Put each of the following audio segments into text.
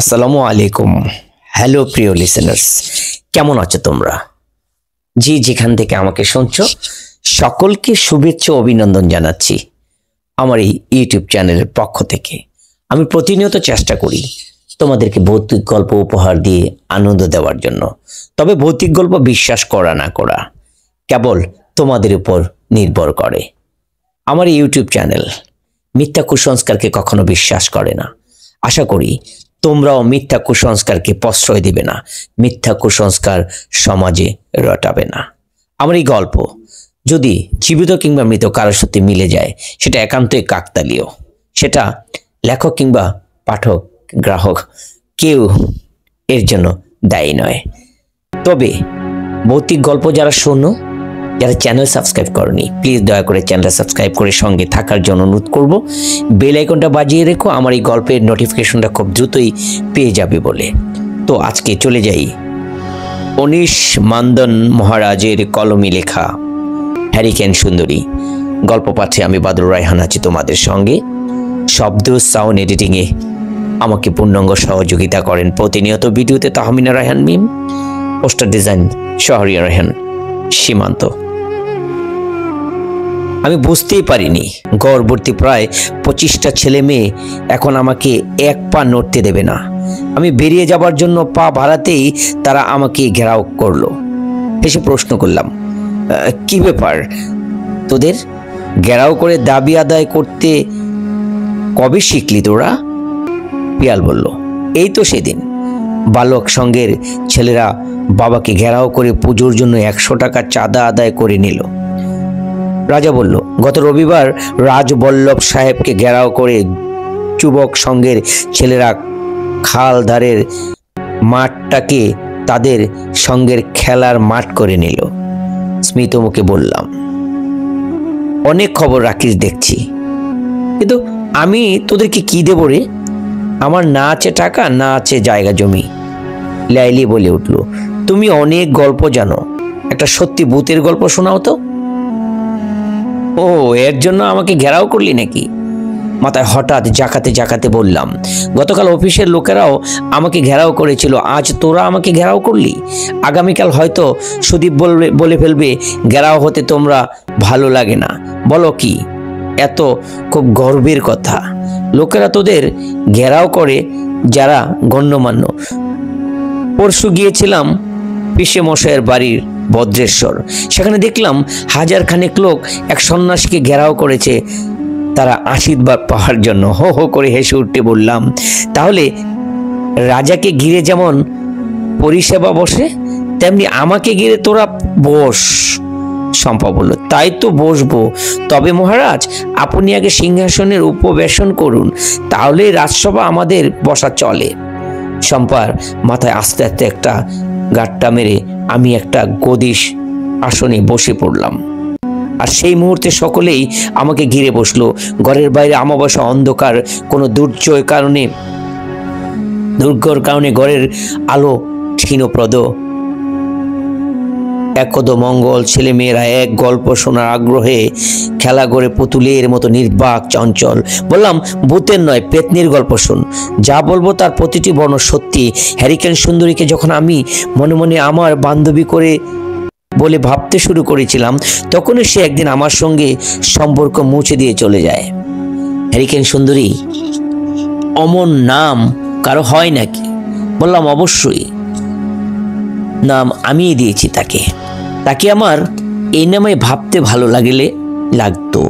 আসসালামু আলাইকুম। হ্যালো প্রিয় লিসেনার্স, কেমন আছো তোমরা? জি, যেখান থেকে আমাকে শুনছো সকলকে শুভেচ্ছা ও অভিনন্দন জানাচ্ছি আমার এই ইউটিউব চ্যানেলের পক্ষ থেকে। আমি প্রতিনিয়ত চেষ্টা করি তোমাদেরকে ভৌতিক গল্প উপহার দিয়ে আনন্দ দেওয়ার জন্য। তবে ভৌতিক গল্প বিশ্বাস করা না করা কেবল তোমাদের উপর নির্ভর করে। আমার ইউটিউব চ্যানেল মিথ্যা কুসংস্কারকে কখনো বিশ্বাস করে না। আশা করি তোমরাও মিথ্যা কুসংস্কারকে প্রশ্রয় দিবে না, মিথ্যা কুসংস্কার সমাজে রটাবে না। আমার এই গল্প যদি জীবিত কিংবা মৃত কারোর সাথে মিলে যায়, সেটা একান্তই কাকতালীয়। সেটা লেখক কিংবা পাঠক, গ্রাহক কেউ এর জন্য দায়ী নয়। তবে ভৌতিক গল্প যারা শোনো, যারা চ্যানেল সাবস্ক্রাইব করনি, প্লিজ দয়া করে চ্যানেলটা সাবস্ক্রাইব করে সঙ্গে থাকার জন্য অনুরোধ করব। বেল আইকনটা বাজিয়ে রেখো, আমার এই গল্পের নোটিফিকেশনটা খুব দ্রুতই পেয়ে যাবে বলে। তো আজকে চলে যাই অনিশ মান্দন মহারাজের কলমে লেখা হ্যারিকেন সুন্দরী গল্প পাঠে। আমি বাদরুর রায়হান আছি তোমাদের সঙ্গে। শব্দ সাউন্ড এডিটিংয়ে আমাকে পূর্ণাঙ্গ সহযোগিতা করেন প্রতিনিয়ত ভিডিওতে তাহমিনা রায়হান মিম, পোস্টার ডিজাইন শহরিয়া রায়হান সীমান্ত। আমি বুঝতেই পারিনি গর্ভবতী প্রায় 25টা ছেলে মেয়ে এখন আমাকে এক পা নড়তে দেবে না। আমি বেরিয়ে যাবার জন্য পা বাড়াতেই তারা আমাকে ঘেরাও করলো। এসে প্রশ্ন করলাম, কি ব্যাপার তোদের? ঘেরাও করে দাবি আদায় করতে কবে শিখলি তোরা? পিয়াল বলল, এই তো সেদিন বালক সঙ্গের ছেলেরা বাবাকে ঘেরাও করে পুজোর জন্য 100 টাকা চাঁদা আদায় করে নিল। রাজা বলল, গত রবিবার রাজবল্লভ সাহেবকে ঘেরাও করে যুবক সঙ্গের ছেলেরা খাল ধারের মাঠটাকে তাদের সঙ্গের খেলার মাঠ করে নিল। স্মিত মুখে বললাম, অনেক খবর রাখিস দেখছি, কিন্তু আমি তোদেরকে কি দেব রে? আমার না আছে টাকা, না আছে জায়গা জমি। লাইলি বলে উঠল, তুমি অনেক গল্প জানো, একটা সত্যি ভূতের গল্প শোনাও তো। ও, এর জন্য আমাকে ঘেরাও করলি নাকি? মাথায় হঠাৎ জাকাতে জাকাতে বললাম, গতকাল অফিসের লোকেরাও আমাকে ঘেরাও করেছিল, আজ তোরা আমাকে ঘেরাও করলি। আগামীকাল হয়তো সুদীপ বলে ফেলবে ঘেরাও হতে তোমরা ভালো লাগে না। বলো কি? এত খুব গর্বের কথা। লোকেরা তোদের ঘেরাও করে যারা গণ্যমান্য। পরশু গিয়েছিলাম পিসে মশাইয়ের বাড়ির ভদ্রেশ্বর, সেখানে দেখলাম 1000 খানেক লোক এক সন্ন্যাসীকে ঘেরাও করেছে তারা আশীর্বাদ পাওয়ার জন্য। হো হো করে হেসে উঠতে বললাম, তাহলে রাজাকে ঘিরে যেমন পরিষেবা বসে, তেমনি আমাকে ঘিরে তোরা বস। শম্পা বলল, তাই তো বসবো, তবে মহারাজ আপনি আগে সিংহাসনের উপবেশন করুন, তাহলে রাজসভা আমাদের বসা চলে। শম্পার মাথায় আস্তে আস্তে একটা গাঁটটা মেরে আমি একটা গদিশ আসনে বসে পড়লাম। আর সেই মুহূর্তে সকলেই আমাকে ঘিরে বসলো। ঘরের বাইরে অমাবস্যা অন্ধকার, কোনো দুর্গর কারণে ঘরের আলো ক্ষীণপ্রদ। একদ মঙ্গল ছেলেমেয়েরা এক গল্প শোনার আগ্রহে খেলা করে পুতুলের মতো নির্বাক চঞ্চল। বললাম, ভূতের নয়, পেতনির গল্প শোন। যা বলবো তার প্রতিটি বর্ণ সত্যি। হ্যারিকেন সুন্দরীকে যখন আমি মনে মনে আমার বান্ধবী করে বলে ভাবতে শুরু করেছিলাম, তখনই সে একদিন আমার সঙ্গে সম্পর্ক মুছে দিয়ে চলে যায়। হ্যারিকেন সুন্দরী অমন নাম কারো হয় নাকি? বললাম, অবশ্যই, নাম আমিই দিয়েছি তাকে। আমার এই নামে ভাবতে ভালো লাগতো।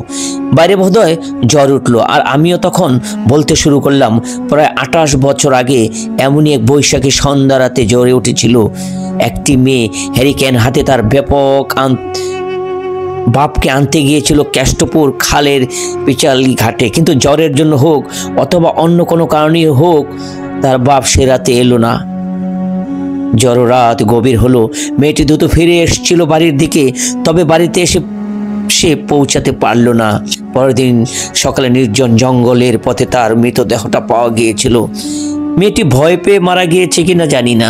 বাইরে বোধহয় জ্বর উঠলো, আর আমিও তখন বলতে শুরু করলাম, প্রায় 28 বছর আগে এমনই এক বৈশাখী সন্ধ্যা রাতে জ্বরে উঠেছিল একটি মেয়ে। হ্যারিকেন হাতে তার ব্যাপক বাপকে আনতে গিয়েছিল কেষ্টপুর খালের পিচালি ঘাটে, কিন্তু জ্বরের জন্য হোক অথবা অন্য কোনো কারণেই হোক তার বাপ সে রাতে এলো না। রাত গভীর হলো। মেয়েটি দ্রুত ফিরে এসেছিল বাড়ির দিকে, তবে বাড়িতে এসে সে পৌঁছাতে পারল না। পরের দিন সকালে নির্জন জঙ্গলের পথে তার মৃতদেহটা পাওয়া গিয়েছিল। মেয়েটি ভয় পেয়ে মারা গিয়েছে কিনা জানি না।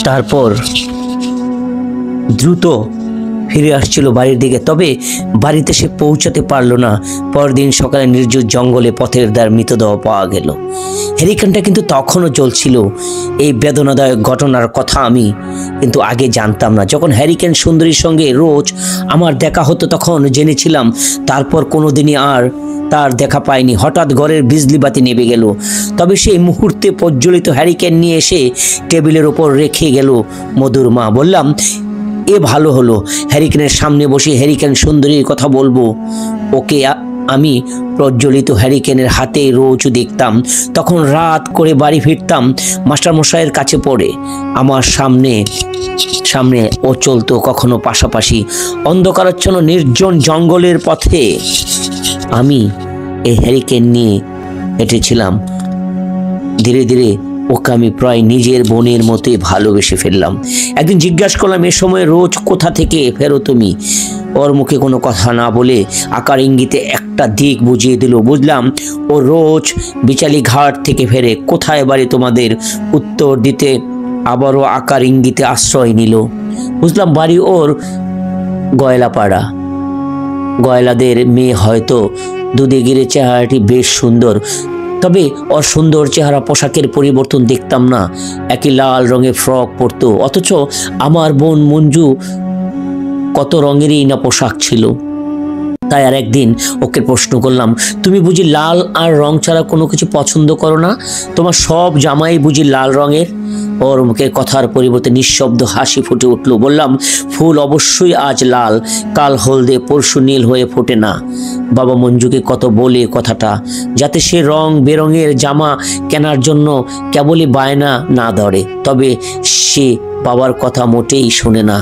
তারপর দ্রুত ফিরে আসছিল বাড়ির দিকে, তবে বাড়িতে সে পৌঁছাতে পারলো না। পরদিন সকালে নির্জন জঙ্গলে পথের দ্বার মৃতদেহ পাওয়া গেল। হ্যারিকেনটা কিন্তু তখনও চলছিল। এই বেদনাদায়ক ঘটনার কথা আমি কিন্তু আগে জানতাম না। যখন হ্যারিকেন সুন্দরীর সঙ্গে রোজ আমার দেখা হতো তখন জেনেছিলাম, তারপর কোনোদিনই আর তার দেখা পায়নি। হঠাৎ ঘরের বিজলি বাতি নেভে গেল, তবে সেই মুহূর্তে প্রজ্বলিত হ্যারিকেন নিয়ে এসে টেবিলের ওপর রেখে গেল মধুর মা। বললাম, এ ভালো হলো, হ্যারিকেনের সামনে বসে হ্যারিকেন সুন্দরীর কথা বলবো। ওকে আমি প্রজ্বলিত হ্যারিকেনের হাতে রোজ দেখতাম। তখন রাত করে বাড়ি ফিরতাম মাস্টারমশাইয়ের কাছে পড়ে। আমার সামনে ও চলতো কখনো পাশাপাশি অন্ধকারাচ্ছন্ন নির্জন জঙ্গলের পথে। আমি এই হ্যারিকেন নিয়ে হেঁটেছিলাম। ধীরে ধীরে ওকে আমি প্রায় নিজের বোনের মতোই ভালোবেসে ফেললাম। একদিন জিজ্ঞাসা করলাম, এ সময় রোজ কোথা থেকে ফেরো তুমি? ওর মুখে কোনো কথা না বলে আকার ইঙ্গিতে একটা দিক বুঝিয়ে দিল। বুঝলাম ও রোজ বিচালি ঘাট থেকে ফেরে। কোথায় বাড়ি তোমাদের? উত্তর দিতে আবারও আকার ইঙ্গিতে আশ্রয় নিল। বুঝলাম বাড়ি ওর গয়লাপাড়া। গয়লাদের মেয়ে হয়তো। দুদিগিরে চেহারাটি বেশ সুন্দর, তবে ওর সুন্দর চেহারা পোশাকের পরিবর্তন দেখতাম না। একই লাল রঙের ফ্রক পরতো, অথচ আমার বোন মঞ্জু কত রঙেরই না পোশাক ছিল। তাই আর একদিন ওকে প্রশ্ন করলাম, তুমি বুঝি লাল আর রং ছাড়া কোনো কিছু পছন্দ করো না? তোমার সব জামাই বুঝি লাল রঙের? ওর মুখের কথার পরিবর্তে নিঃশব্দ হাসি ফুটে উঠল। বললাম, ফুল অবশ্যই আজ লাল, কাল হলদে, পরশু নীল হয়ে ফোটে না। বাবা মঞ্জুকে কত বলে কথাটা, যাতে সে রং বেরঙের জামা কেনার জন্য কেবলই বায়না না ধরে। তবে সে বাবার কথা মোটেই শোনে না।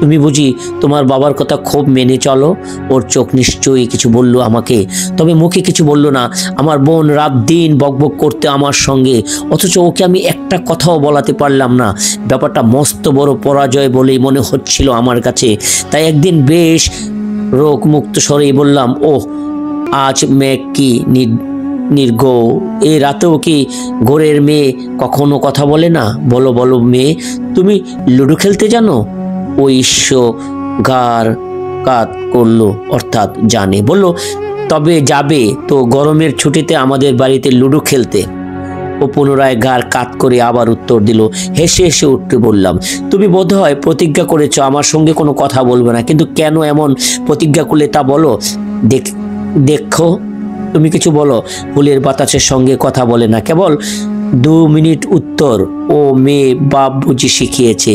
তুমি বুঝি তোমার বাবার কথা খুব মেনে চলো? ওর চোখ নিশ্চয়ই কিছু বলল আমাকে, তবে মুখে কিছু বলল না। আমার বোন রাত দিন বকবক করতে আমার সঙ্গে, অথচ ওকে আমি একটা কথাও বলাতে পারলাম না। ব্যাপারটা মস্ত বড় পরাজয় বলেই মনে হচ্ছিল আমার কাছে। তাই একদিন বেশ রোগমুক্ত স্বরেই বললাম, ওহ, আজ মেঘ কি নির্গো, এ রাতেও কি গোরের মেয়ে কখনো কথা বলে না? বলো বলো মেয়ে, তুমি লুডো খেলতে জানো? ওই গার কাত করলো, অর্থাৎ জানে। বলল, তবে যাবে তো গরমের ছুটিতে আমাদের বাড়িতে লুডো খেলতে? ও পুনরায় গার কাত করে আবার উত্তর দিল। হেসে হেসে উঠতে বললাম, তুমি বোধহয় প্রতিজ্ঞা করেছ আমার সঙ্গে কোনো কথা বলবে না, কিন্তু কেন এমন প্রতিজ্ঞা করলে তা বলো। দেখো তুমি কিছু বলো। ফুলের বাতাসের সঙ্গে কথা বলে না, কেবল 2 মিনিট উত্তর। ও মেয়ে বাপ বুঝি শিখিয়েছে।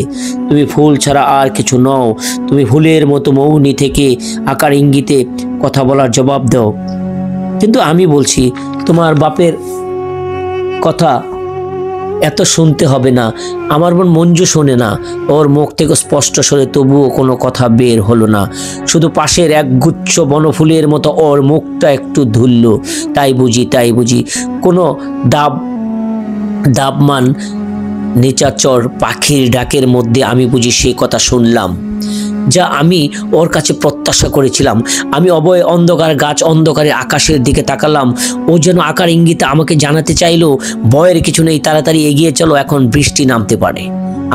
তুমি ফুল ছাড়া আর কিছু নও। তুমি ফুলের মতো মৌনি থেকে আকার ইঙ্গিতে কথা বলার জবাব দাও। কিন্তু আমি বলছি, তোমার বাপের কথা এত শুনতে হবে না। আমার বোন মঞ্জু শোনে না। ওর মুখ থেকে স্পষ্ট স্বরে তবুও কোনো কথা বের হলো না। শুধু পাশের এক গুচ্ছ বনফুলের মতো ওর মুখটা একটু ধুলল। তাই বুঝি কোনো দাবমান নিচাচর পাখির ডাকের মধ্যে আমি বুঝি সেই কথা শুনলাম, যা আমি ওর কাছে প্রত্যাশা করেছিলাম। আমি অভয় অন্ধকার গাছ, অন্ধকারে আকাশের দিকে তাকালাম। ও যেন আকার ইঙ্গিতে আমাকে জানাতে চাইলো, ভয়ের কিছু নেই, তাড়াতাড়ি এগিয়ে চলো, এখন বৃষ্টি নামতে পারে।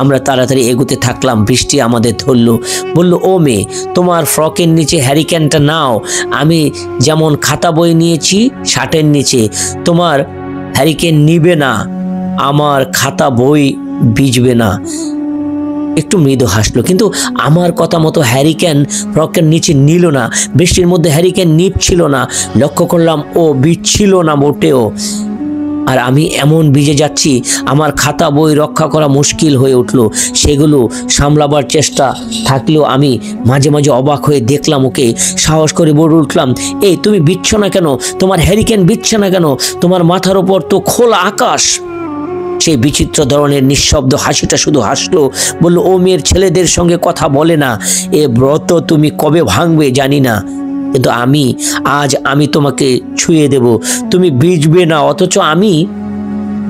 আমরা তাড়াতাড়ি এগোতে থাকলাম। বৃষ্টি আমাদের ধরলো। বলল, ও মেয়ে, তোমার ফ্রকের নিচে হ্যারিকেনটা নাও। আমি যেমন খাতা বই নিয়েছি শার্টের নিচে, তোমার হ্যারিকেন নিবে না, আমার খাতা বই ভিজবে না। একটু মৃদু হাসলো, কিন্তু আমার কথা মতো হ্যারিকেন ফ্রকের নিচে নিল না। বৃষ্টির মধ্যে হ্যারিকেন নিভছিল না। লক্ষ্য করলাম ও ভিজছিল না মোটেও। আর আমি এমন ভিজে যাচ্ছি, আমার খাতা বই রক্ষা করা মুশকিল হয়ে উঠল। সেগুলো সামলাবার চেষ্টা থাকলেও আমি মাঝে মাঝে অবাক হয়ে দেখলাম ওকে। সাহস করে বলে উঠলাম, এই তুমি ভিজছ না কেন? তোমার হ্যারিকেন ভিজছে না কেন? তোমার মাথার ওপর তো খোলা আকাশ। সেই বিচিত্র ধরনের নিঃশব্দ হাসিটা শুধু হাসলো। বলল, ও মেয়ের ছেলেদের সঙ্গে কথা বলে না। এ ব্রত তুমি কবে ভাঙবে জানি না, কিন্তু আজ আমি তোমাকে ছুঁয়ে দেব। তুমি ভিজবে না, অথচ আমি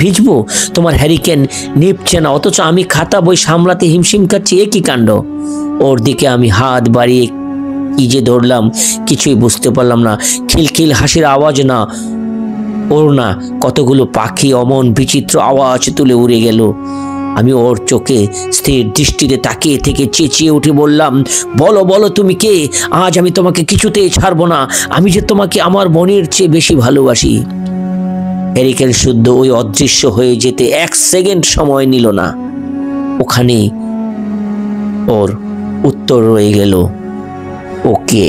ভিজবো। তোমার হ্যারিকেন নিভছে না, অথচ আমি খাতা বই সামলাতে হিমশিম খাচ্ছি। এ কি কাণ্ড! ওর দিকে আমি হাত বাড়িয়ে কি যে ধরলাম কিছুই বুঝতে পারলাম না। খিলখিল হাসির আওয়াজ না, ওর না, কতগুলো পাখি অমন বিচিত্র আওয়াজ তুলে উড়ে গেল। আমি ওর চোখে স্থির দৃষ্টিতে তাকিয়ে থেকে চেঁচিয়ে উঠে বললাম, বলো বলো তুমি কে? আজ আমি তোমাকে কিছুতেই ছাড়বো না। আমি যে তোমাকে আমার মনের চেয়ে বেশি ভালোবাসি। এরিকেল শুদ্ধ ওই অদৃশ্য হয়ে যেতে 1 সেকেন্ড সময় নিল না। ওখানে ওর উত্তর রয়ে গেল, ওকে।